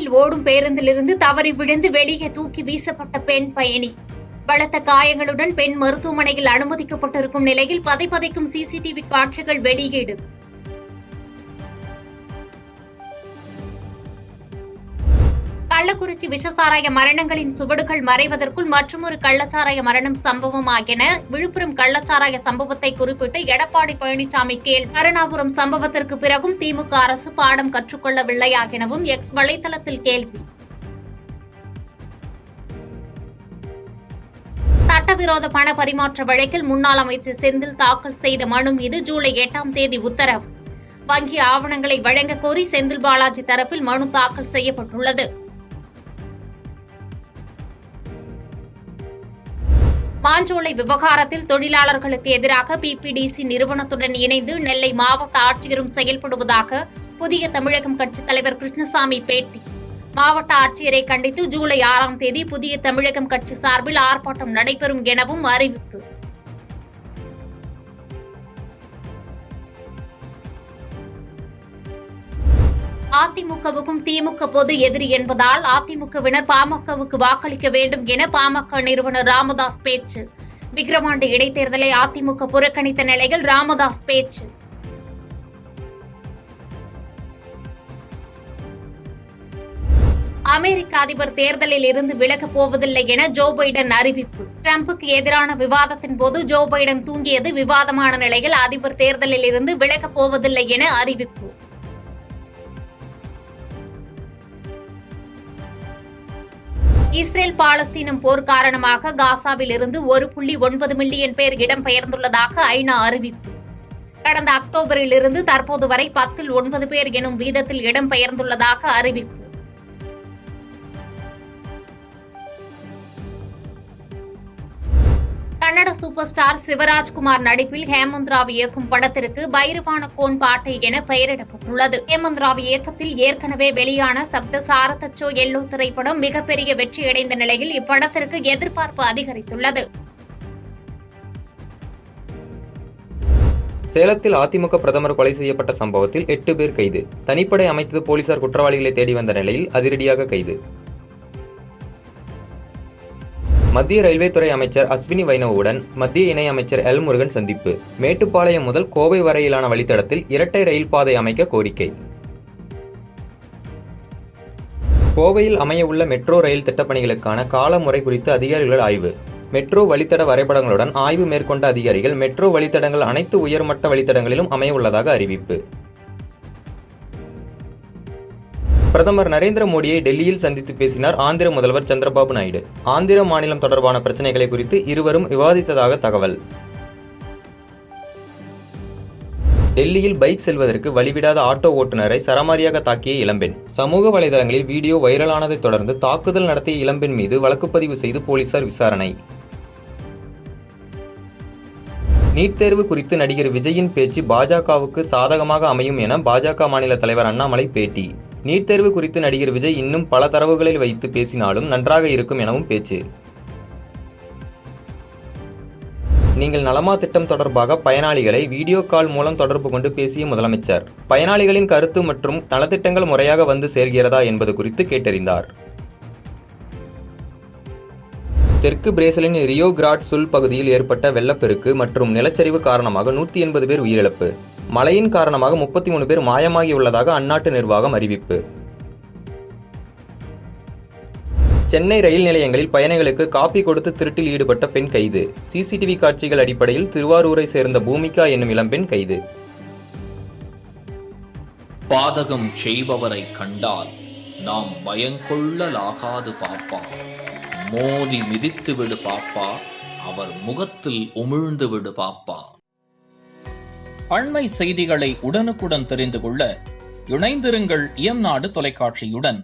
சாலையில் ஓடும் பேருந்திலிருந்து தவறி விழுந்து வெளியே தூக்கி வீசப்பட்ட பெண் பயணி. பலத்த காயங்களுடன் பெண் மருத்துவமனையில் அனுமதிக்கப்பட்டிருக்கும் நிலையில் பதைபதைக்கும் சிசிடிவி காட்சிகள் வெளியீடு. கள்ளக்குறிச்சி விஷசாராய மரணங்களின் சுவடுகள் மறைவதற்குள் மற்றொரு கள்ளச்சாராய மரணம் சம்பவமாகின. விழுப்புரம் கள்ளச்சாராய சம்பவத்தை குறிப்பிட்டு எடப்பாடி பழனிசாமி கேள்வி. கருணாபுரம் சம்பவத்திற்கு பிறகும் திமுக அரசு பாடம் கற்றுக்கொள்ளவில்லையா எனவும் எக்ஸ் வலைதளத்தில் கேள்வி. சட்டவிரோத பண பரிமாற்ற வழக்கில் முன்னாள் அமைச்சர் செந்தில் தாக்கல் செய்த மனு மீது ஜூலை 8ஆம் தேதி உத்தரவு. வங்கி ஆவணங்களை வழங்க கோரி செந்தில் பாலாஜி தரப்பில் மனு தாக்கல் செய்யப்பட்டுள்ளது. மாஞ்சோலை விவகாரத்தில் தொழிலாளர்களுக்கு எதிராக பிபிடிசி நிறுவனத்துடன் இணைந்து நெல்லை மாவட்ட ஆட்சியரும் செயல்படுவதாக புதிய தமிழகம் கட்சித் தலைவர் கிருஷ்ணசாமி பேட்டி. மாவட்ட ஆட்சியரை கண்டித்து ஜூலை 6ஆம் தேதி புதிய தமிழகம் கட்சி சார்பில் ஆர்ப்பாட்டம் நடைபெறும் எனவும் அறிவிப்பு. அதிமுகவுக்கும் திமுக பொது எதிரி என்பதால் அதிமுகவினர் பாமகவுக்கு வாக்களிக்க வேண்டும் என பாமக நிறுவனர் ராமதாஸ் பேச்சு. விக்கிரவாண்டி இடைத்தேர்தலை அதிமுக புறக்கணித்த நிலையில் ராமதாஸ் பேச்சு. அமெரிக்க அதிபர் தேர்தலில் இருந்து விலகப் போவதில்லை என ஜோ பைடன் அறிவிப்பு. டிரம்புக்கு எதிரான விவாதத்தின் போது ஜோ பைடன் தூங்கியது விவாதமான நிலையில் அதிபர் தேர்தலில் இருந்து விலகப் போவதில்லை என அறிவிப்பு. இஸ்ரேல் பாலஸ்தீனம் போர் காரணமாக காசாவில் இருந்து 1.9 மில்லியன் பேர் இடம்பெயர்ந்துள்ளதாக ஐநா அறிவிப்பு. கடந்த அக்டோபரில் இருந்து தற்போது வரை 10ல் 9 பேர் எனும் வீதத்தில் இடம்பெயர்ந்துள்ளதாக அறிவிப்பு. கன்னட சூப்பர் ஸ்டார் சிவராஜ்குமார் நடிப்பில் ஹேமந்த் ராவ் இயக்கும் படத்திற்கு பைரவான கோன் பாட்டை என பெயரிடப்பட்டுள்ளது. ஹேமந்த் ராவ் இயக்கத்தில் ஏற்கனவே வெளியான சப்த சாரதச்சோ எல்லோ திரைப்படம் மிகப்பெரிய வெற்றியடைந்த நிலையில் இப்படத்திற்கு எதிர்பார்ப்பு அதிகரித்துள்ளது. சேலத்தில் அதிமுக பிரதமர் கொலை செய்யப்பட்ட சம்பவத்தில் 8 பேர் கைது. தனிப்படை அமைத்து போலீசார் குற்றவாளிகளை தேடி வந்த நிலையில் அதிரடியாக கைது. மத்திய ரயில்வே துறை அமைச்சர் அஸ்வினி வைணவுடன் மத்திய இணை அமைச்சர் எல் முருகன் சந்திப்பு. மேட்டுப்பாளையம் முதல் கோவை வரையிலான வழித்தடத்தில் இரட்டை ரயில் பாதை அமைக்க கோரிக்கை. கோவையில் அமைய உள்ள மெட்ரோ ரயில் திட்டப்பணிகளுக்கான கால முறை குறித்து அதிகாரிகள் ஆய்வு. மெட்ரோ வழித்தட வரைபடங்களுடன் ஆய்வு மேற்கொண்ட அதிகாரிகள் மெட்ரோ வழித்தடங்கள் அனைத்து உயர்மட்ட வழித்தடங்களிலும் அமைய உள்ளதாக அறிவிப்பு. பிரதமர் நரேந்திர மோடியை டெல்லியில் சந்தித்து பேசினார் ஆந்திர முதல்வர் சந்திரபாபு நாயுடு. ஆந்திர மாநிலம் தொடர்பான பிரச்சனைகளை குறித்து இருவரும் விவாதித்ததாக தகவல். டெல்லியில் பைக் செல்வதற்கு வழிவிடாத ஆட்டோ ஓட்டுநரை சரமாரியாக தாக்கிய இளம்பெண். சமூக வலைதளங்களில் வீடியோ வைரலானதை தொடர்ந்து தாக்குதல் நடத்திய இளம்பெண் மீது வழக்குப்பதிவு செய்து போலீசார் விசாரணை. நீட் தேர்வு குறித்து நடிகர் விஜயின் பேச்சு பாஜகவுக்கு சாதகமாக அமையும் என பாஜக மாநில தலைவர் அண்ணாமலை பேட்டி. நீட் தேர்வு குறித்து நடிகர் விஜய் இன்னும் பல தரவுகளில் வைத்து பேசினாலும் நன்றாக இருக்கும் எனவும் பேச்சு. நீங்கள் நலமா திட்டம் தொடர்பாக பயனாளிகளை வீடியோ கால் மூலம் தொடர்பு கொண்டு பேசிய முதலமைச்சர் பயனாளிகளின் கருத்து மற்றும் நலத்திட்டங்கள் முறையாக வந்து சேர்கிறதா என்பது குறித்து கேட்டறிந்தார். தெற்கு பிரேசிலின் ரியோ கிராட் சுல் பகுதியில் ஏற்பட்ட வெள்ளப்பெருக்கு மற்றும் நிலச்சரிவு காரணமாக 180 பேர் உயிரிழப்பு. மழையின் காரணமாக 33 பேர் மாயமாகியுள்ளதாக அந்நாட்டு நிர்வாகம் அறிவிப்பு. சென்னை ரயில் நிலையங்களில் பயணிகளுக்கு காப்பி கொடுத்து திருட்டில் ஈடுபட்ட பெண் கைது. சிசிடிவி காட்சிகள் அடிப்படையில் திருவாரூரை சேர்ந்த பூமிகா என்னும் இளம்பெண் கைது. பாதகம் செய்பவரை கண்டால் நாம் பயங்கொள்ளலாகாது பாப்பா. மோதி மிதித்து விடு பாப்பா, அவர் முகத்தில் உமிழ்ந்து விடு பாப்பா. அண்மை செய்திகளை உடனுக்குடன் தெரிந்து கொள்ள இணைந்திருங்கள் இயம்நாடு தொலைக்காட்சியுடன்.